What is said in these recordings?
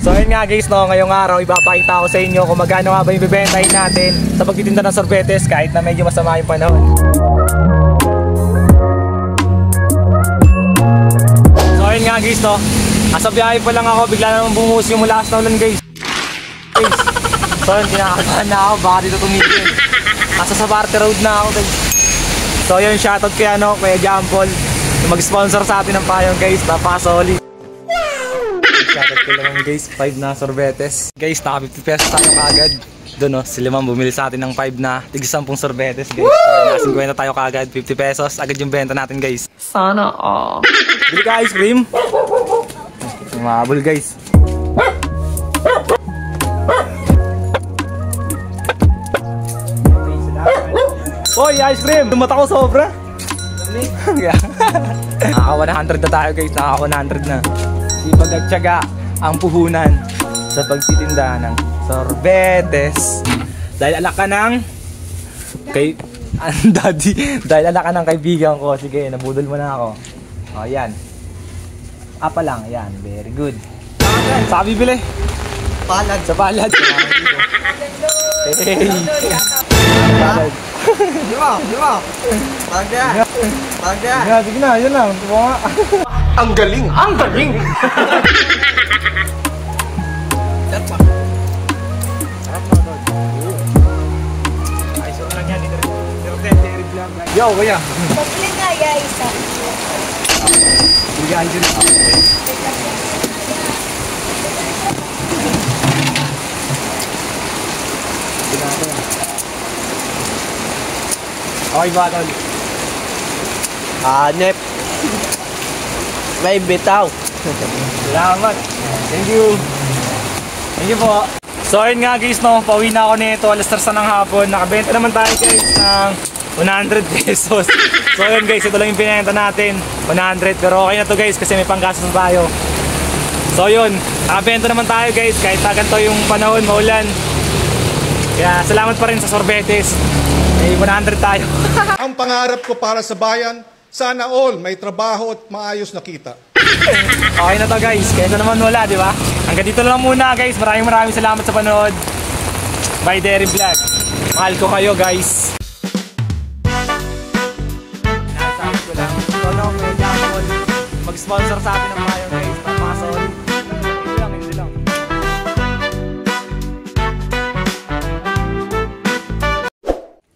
So ayun nga guys, no, ngayong araw ipapakita ko sa inyo kung magkano nga ba yung bibentahin natin sa pagtitinda ng sorbetes kahit na medyo masama yung panahon. So ayun nga guys, no, nasa biyahe pa lang ako, bigla naman bumuhos yung mulakas na ulan guys. So yun, kinakabahan na ako, baka dito tumigil. Nasa sa Barte Road na ako guys. So yun, shoutout kay ano, kay Jampol, mag-sponsor sa atin ng payong guys, napaka-solid. Shoutout ko lang guys, 5 na sorbetes. Guys, naka 50 pesos tayo kagad. Doon no, si Limang bumili sa atin ng 5 na tig 10 sorbetes guys. Naka 50 tayo kagad, 50 pesos. Agad yung benta natin guys. Sana all. Bili ka ice cream. Mahabol guys. Hoy, ice cream! Dumata ko sobra. Naka 100 na tayo guys, naka 100 na. Sipag at tiyaga ang puhunan sa pagtitinda ng sorbetes. Dahil alak ka ng daddy, dahil alak ka ng kaibigan ko. Sige, nabudol mo na ako. O, yan. Apa lang, yan. Very good. Saan bibili? Palad. Sa palad. Hey. Palad. Lima. Palad. Palad. Sige na, yun lang. Ang galing. Yo, kuya. Pabili nga ya isa. Sige, andyan. Okay ba, tol? Hanep. May bitaw. Salamat. Thank you. Thank you po. So ayun nga guys, no, pauwi na ako nito, alas 3 ng hapon. Nakabenta naman tayo guys ng 100 pesos. So ayun guys, ito lang yung pinenta natin, 100. Pero okay na to guys kasi may panggastos tayo. So yun, nakabenta naman tayo guys kahit na ganito yung panahon, maulan. Kaya salamat pa rin sa sorbetes. May 100 tayo. Ang pangarap ko para sa bayan, sana all may trabaho at maayos na kita. Okay na to guys, kaysa naman wala, di ba? Hanggang dito lang muna guys, maraming salamat sa panood. Bye Derry Vlog. Mahal ko kayo guys. Nasabi ko lang, ito may Jampol, mag-sponsor sa atin ng payong guys, napaka-solid. Hindi lang.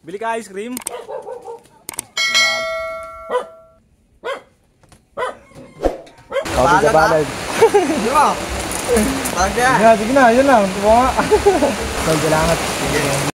Bili ka ice cream? Palad. Palad. Lima. Palad. Sige na, yun lang. Salamat.